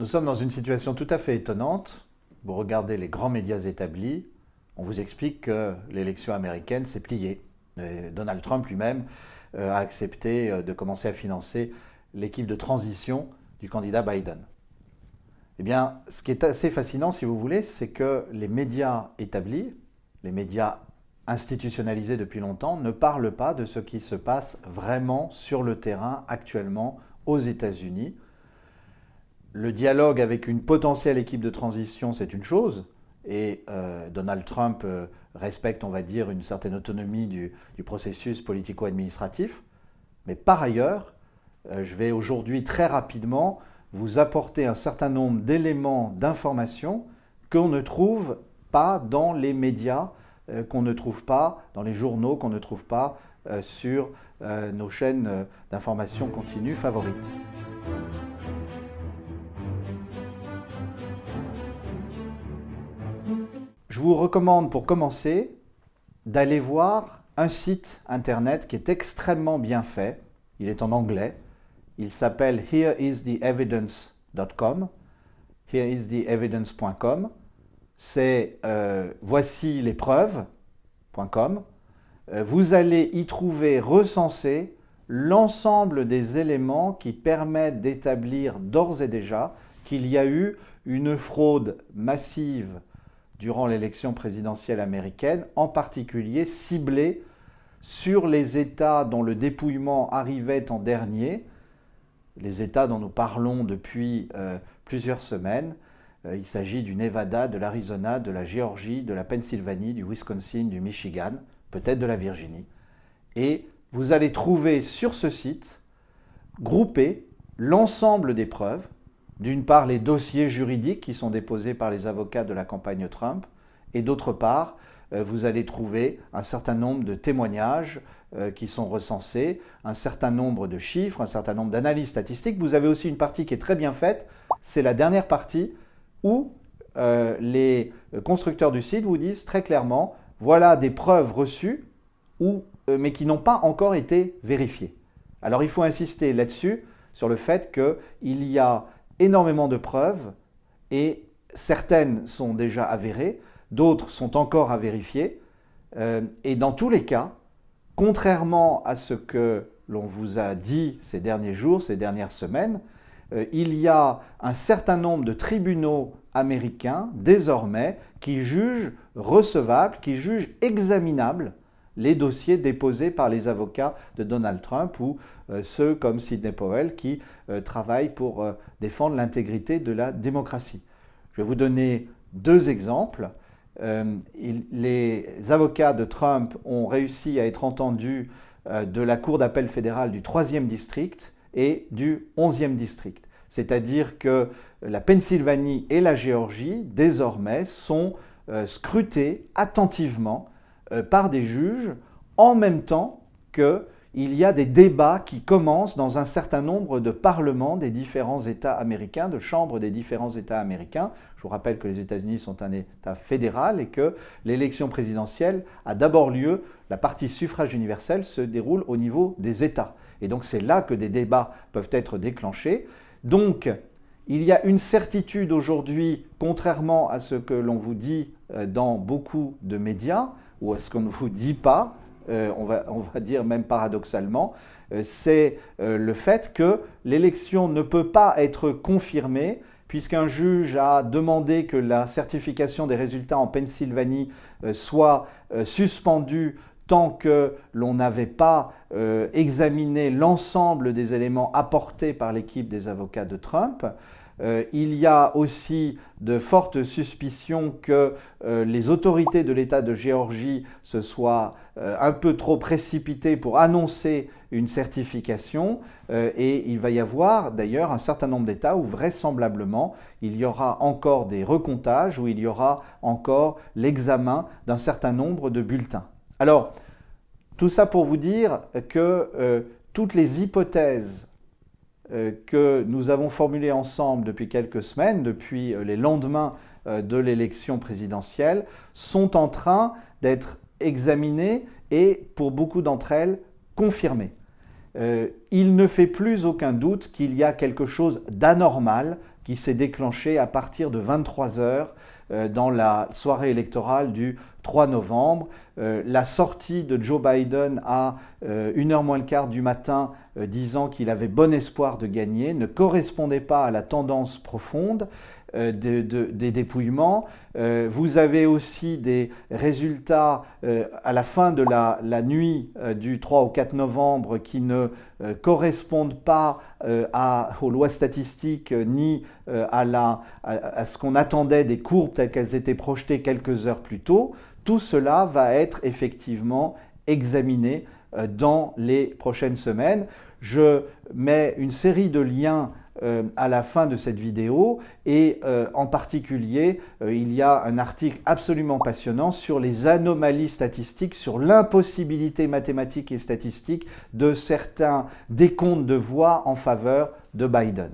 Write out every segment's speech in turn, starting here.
Nous sommes dans une situation tout à fait étonnante. Vous regardez les grands médias établis, on vous explique que l'élection américaine s'est pliée. Et Donald Trump lui-même a accepté de commencer à financer l'équipe de transition du candidat Biden. Eh bien, ce qui est assez fascinant, si vous voulez, c'est que les médias établis, les médias institutionnalisés depuis longtemps, ne parlent pas de ce qui se passe vraiment sur le terrain actuellement aux États-Unis. Le dialogue avec une potentielle équipe de transition, c'est une chose, et Donald Trump respecte, on va dire, une certaine autonomie du processus politico-administratif. Mais par ailleurs, je vais aujourd'hui très rapidement vous apporter un certain nombre d'éléments d'information qu'on ne trouve pas dans les médias, qu'on ne trouve pas dans les journaux, qu'on ne trouve pas sur nos chaînes d'information continue favorites. Je vous recommande pour commencer d'aller voir un site internet qui est extrêmement bien fait. Il est en anglais. Il s'appelle hereistheevidence.com. Hereistheevidence.com. C'est voici les preuves.com. Vous allez y trouver recensé l'ensemble des éléments qui permettent d'établir d'ores et déjà qu'il y a eu une fraude massive durant l'élection présidentielle américaine, en particulier ciblée sur les États dont le dépouillement arrivait en dernier, les États dont nous parlons depuis plusieurs semaines. Il s'agit du Nevada, de l'Arizona, de la Géorgie, de la Pennsylvanie, du Wisconsin, du Michigan, peut-être de la Virginie. Et vous allez trouver sur ce site, groupé, l'ensemble des preuves. D'une part, les dossiers juridiques qui sont déposés par les avocats de la campagne Trump, et d'autre part, vous allez trouver un certain nombre de témoignages qui sont recensés, un certain nombre de chiffres, un certain nombre d'analyses statistiques. Vous avez aussi une partie qui est très bien faite, c'est la dernière partie où les constructeurs du site vous disent très clairement, voilà des preuves reçues, mais qui n'ont pas encore été vérifiées. Alors il faut insister là-dessus, sur le fait qu'il y a énormément de preuves et certaines sont déjà avérées, d'autres sont encore à vérifier. Et dans tous les cas, contrairement à ce que l'on vous a dit ces derniers jours, ces dernières semaines, il y a un certain nombre de tribunaux américains désormais qui jugent recevables, qui jugent examinables les dossiers déposés par les avocats de Donald Trump ou ceux comme Sidney Powell qui travaillent pour défendre l'intégrité de la démocratie. Je vais vous donner deux exemples. Les avocats de Trump ont réussi à être entendus de la Cour d'appel fédérale du 3e district et du 11e district. C'est-à-dire que la Pennsylvanie et la Géorgie, désormais, sont scrutés attentivement par des juges en même temps qu'il y a des débats qui commencent dans un certain nombre de parlements des différents États américains, de chambres des différents États américains. Je vous rappelle que les États-Unis sont un État fédéral et que l'élection présidentielle a d'abord lieu, la partie suffrage universel se déroule au niveau des États. Et donc c'est là que des débats peuvent être déclenchés. Donc il y a une certitude aujourd'hui, contrairement à ce que l'on vous dit dans beaucoup de médias, ou à ce qu'on ne vous dit pas, on va dire même paradoxalement, c'est le fait que l'élection ne peut pas être confirmée puisqu'un juge a demandé que la certification des résultats en Pennsylvanie soit suspendue tant que l'on n'avait pas examiné l'ensemble des éléments apportés par l'équipe des avocats de Trump. Il y a aussi de fortes suspicions que les autorités de l'État de Géorgie se soient un peu trop précipitées pour annoncer une certification et il va y avoir d'ailleurs un certain nombre d'États où vraisemblablement il y aura encore des recomptages, où il y aura encore l'examen d'un certain nombre de bulletins. Alors, tout ça pour vous dire que toutes les hypothèses que nous avons formulées ensemble depuis quelques semaines, depuis les lendemains de l'élection présidentielle, sont en train d'être examinées et, pour beaucoup d'entre elles, confirmées. Il ne fait plus aucun doute qu'il y a quelque chose d'anormal qui s'est déclenché à partir de 23 heures dans la soirée électorale du 3 novembre. La sortie de Joe Biden à 1h moins le quart du matin, disant qu'il avait bon espoir de gagner, ne correspondait pas à la tendance profonde des dépouillements. Vous avez aussi des résultats à la fin de la nuit du 3 au 4 novembre qui ne correspondent pas aux lois statistiques ni à ce qu'on attendait des courbes telles qu'elles étaient projetées quelques heures plus tôt. Tout cela va être effectivement examiné dans les prochaines semaines. Je mets une série de liens à la fin de cette vidéo et en particulier il y a un article absolument passionnant sur les anomalies statistiques, sur l'impossibilité mathématique et statistique de certains décomptes de voix en faveur de Biden.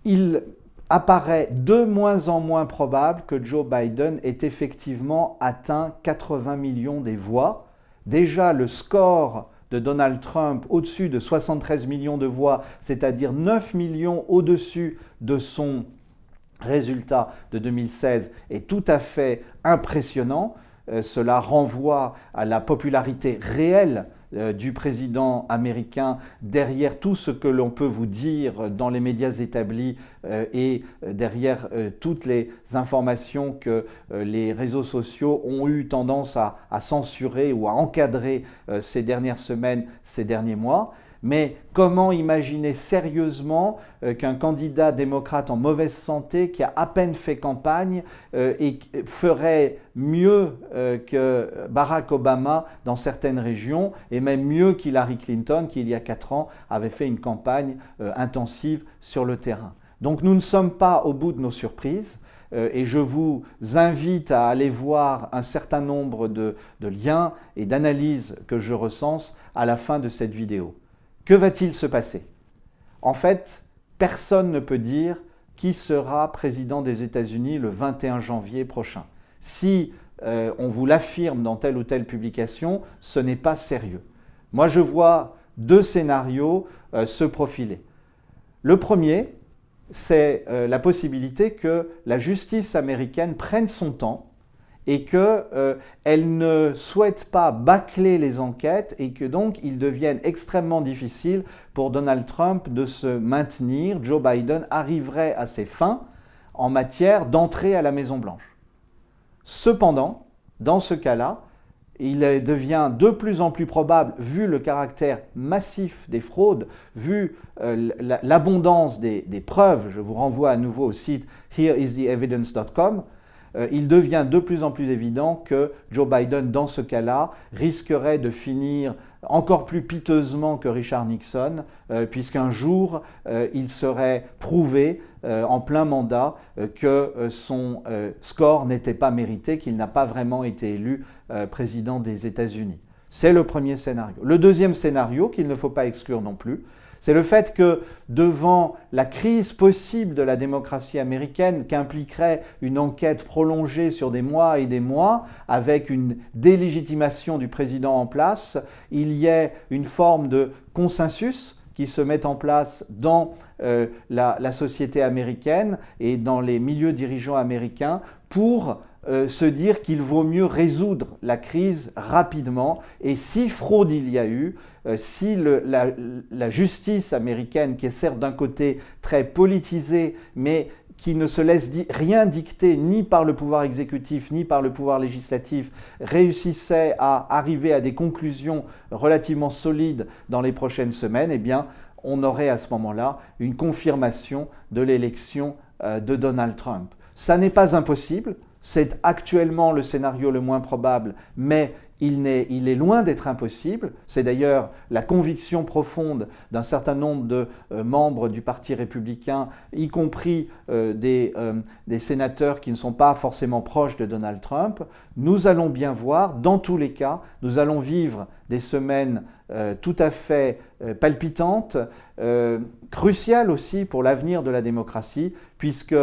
Il apparaît de moins en moins probable que Joe Biden ait effectivement atteint 80 millions des voix. Déjà le score de Donald Trump au-dessus de 73 millions de voix, c'est-à-dire 9 millions au-dessus de son résultat de 2016, est tout à fait impressionnant. Cela renvoie à la popularité réelle du président américain derrière tout ce que l'on peut vous dire dans les médias établis et derrière toutes les informations que les réseaux sociaux ont eu tendance à censurer ou à encadrer ces dernières semaines, ces derniers mois. Mais comment imaginer sérieusement qu'un candidat démocrate en mauvaise santé, qui a à peine fait campagne, ferait mieux que Barack Obama dans certaines régions, et même mieux qu'Hillary Clinton, qui il y a 4 ans avait fait une campagne intensive sur le terrain. Donc nous ne sommes pas au bout de nos surprises. Et je vous invite à aller voir un certain nombre de liens et d'analyses que je recense à la fin de cette vidéo. Que va-t-il se passer? En fait, personne ne peut dire qui sera président des États-Unis le 21 janvier prochain. Si on vous l'affirme dans telle ou telle publication, ce n'est pas sérieux. Moi, je vois 2 scénarios se profiler. Le premier, c'est la possibilité que la justice américaine prenne son temps et qu'elle ne souhaite pas bâcler les enquêtes et que donc il devienne extrêmement difficile pour Donald Trump de se maintenir. Joe Biden arriverait à ses fins en matière d'entrée à la Maison-Blanche. Cependant, dans ce cas-là, il devient de plus en plus probable, vu le caractère massif des fraudes, vu l'abondance des preuves, je vous renvoie à nouveau au site hereistheevidence.com, il devient de plus en plus évident que Joe Biden, dans ce cas-là, risquerait de finir encore plus piteusement que Richard Nixon, puisqu'un jour, il serait prouvé en plein mandat que son score n'était pas mérité, qu'il n'a pas vraiment été élu président des États-Unis. C'est le premier scénario. Le deuxième scénario, qu'il ne faut pas exclure non plus, c'est le fait que devant la crise possible de la démocratie américaine qu'impliquerait une enquête prolongée sur des mois et des mois avec une délégitimation du président en place, il y ait une forme de consensus qui se met en place dans la société américaine et dans les milieux dirigeants américains pour se dire qu'il vaut mieux résoudre la crise rapidement. Et si fraude il y a eu, si la justice américaine, qui est certes d'un côté très politisée, mais qui ne se laisse rien dicter ni par le pouvoir exécutif ni par le pouvoir législatif, réussissait à arriver à des conclusions relativement solides dans les prochaines semaines, eh bien, on aurait à ce moment-là une confirmation de l'élection de Donald Trump. Ça n'est pas impossible. C'est actuellement le scénario le moins probable, mais il est loin d'être impossible. C'est d'ailleurs la conviction profonde d'un certain nombre de membres du Parti républicain, y compris des sénateurs qui ne sont pas forcément proches de Donald Trump. Nous allons bien voir, dans tous les cas, nous allons vivre des semaines tout à fait palpitantes, cruciales aussi pour l'avenir de la démocratie, puisque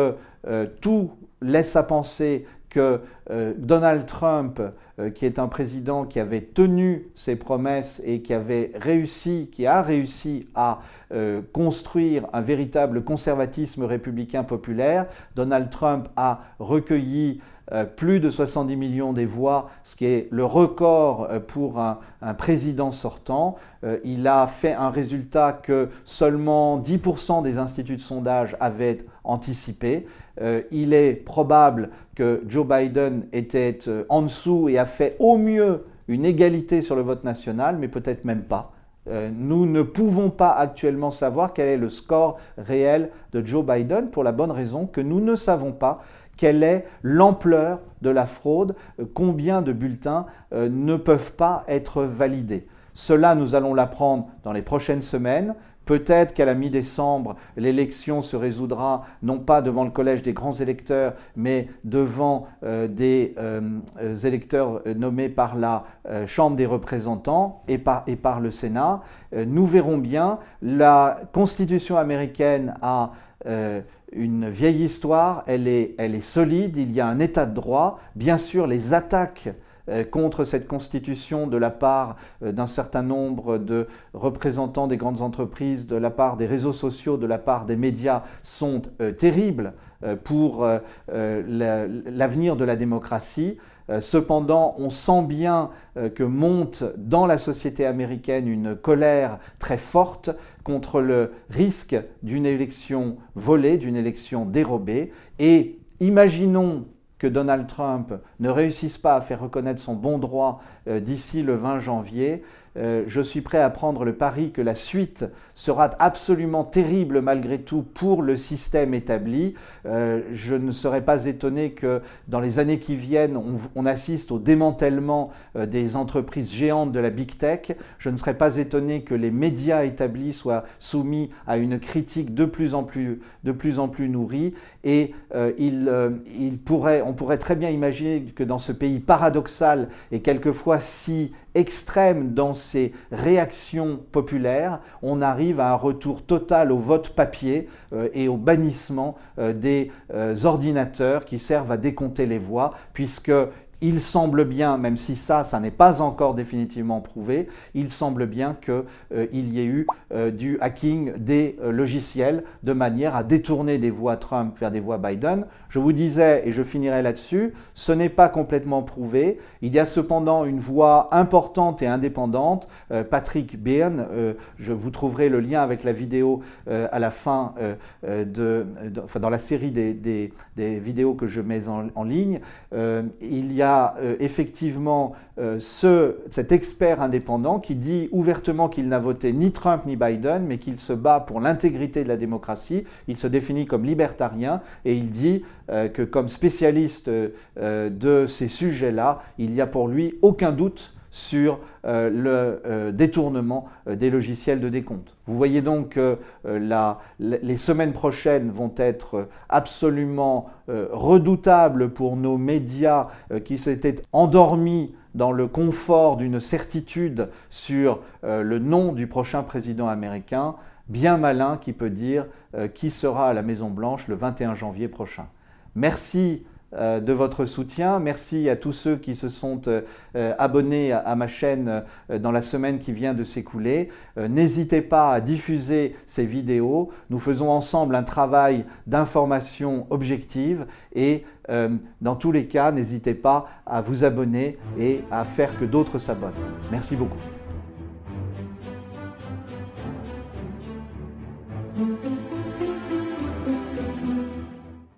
tout laisse à penser que Donald Trump, qui est un président qui avait tenu ses promesses et qui a réussi à construire un véritable conservatisme républicain populaire, Donald Trump a recueilli plus de 70 millions des voix, ce qui est le record pour un président sortant. Il a fait un résultat que seulement 10% des instituts de sondage avaient anticipé. Il est probable que Joe Biden était en dessous et a fait au mieux une égalité sur le vote national, mais peut-être même pas. Nous ne pouvons pas actuellement savoir quel est le score réel de Joe Biden pour la bonne raison que nous ne savons pas quelle est l'ampleur de la fraude, combien de bulletins ne peuvent pas être validés. Cela, nous allons l'apprendre dans les prochaines semaines. Peut-être qu'à la mi-décembre, l'élection se résoudra non pas devant le collège des grands électeurs, mais devant des électeurs nommés par la Chambre des représentants et par le Sénat. Nous verrons bien. La Constitution américaine a une vieille histoire, elle est solide, il y a un état de droit. Bien sûr, les attaques contre cette constitution de la part d'un certain nombre de représentants des grandes entreprises, de la part des réseaux sociaux, de la part des médias sont terribles pour l'avenir de la démocratie. Cependant, on sent bien que monte dans la société américaine une colère très forte contre le risque d'une élection volée, d'une élection dérobée. Et imaginons que Donald Trump ne réussisse pas à faire reconnaître son bon droit d'ici le 20 janvier, je suis prêt à prendre le pari que la suite sera absolument terrible malgré tout pour le système établi. Je ne serais pas étonné que dans les années qui viennent, on assiste au démantèlement des entreprises géantes de la Big Tech. Je ne serais pas étonné que les médias établis soient soumis à une critique de plus en plus nourrie. Et on pourrait très bien imaginer que dans ce pays paradoxal et quelquefois si extrême dans ses réactions populaires, on arrive à un retour total au vote papier et au bannissement des ordinateurs qui servent à décompter les voix, puisque il semble bien, même si ça n'est pas encore définitivement prouvé, il semble bien qu'il y ait eu du hacking des logiciels de manière à détourner des voix Trump vers des voix Biden. Je vous disais, et je finirai là-dessus, ce n'est pas complètement prouvé. Il y a cependant une voix importante et indépendante, Patrick Byrne, je vous trouverai le lien avec la vidéo à la fin, dans la série des vidéos que je mets en ligne. Il y a effectivement cet expert indépendant qui dit ouvertement qu'il n'a voté ni Trump ni Biden, mais qu'il se bat pour l'intégrité de la démocratie. Il se définit comme libertarien et il dit que comme spécialiste de ces sujets-là, il n'y a pour lui aucun doute sur le détournement des logiciels de décompte. Vous voyez donc que les semaines prochaines vont être absolument redoutables pour nos médias qui s'étaient endormis dans le confort d'une certitude sur le nom du prochain président américain. Bien malin qui peut dire qui sera à la Maison-Blanche le 21 janvier prochain. Merci de votre soutien. Merci à tous ceux qui se sont abonnés à ma chaîne dans la semaine qui vient de s'écouler. N'hésitez pas à diffuser ces vidéos. Nous faisons ensemble un travail d'information objective et dans tous les cas, n'hésitez pas à vous abonner et à faire que d'autres s'abonnent. Merci beaucoup.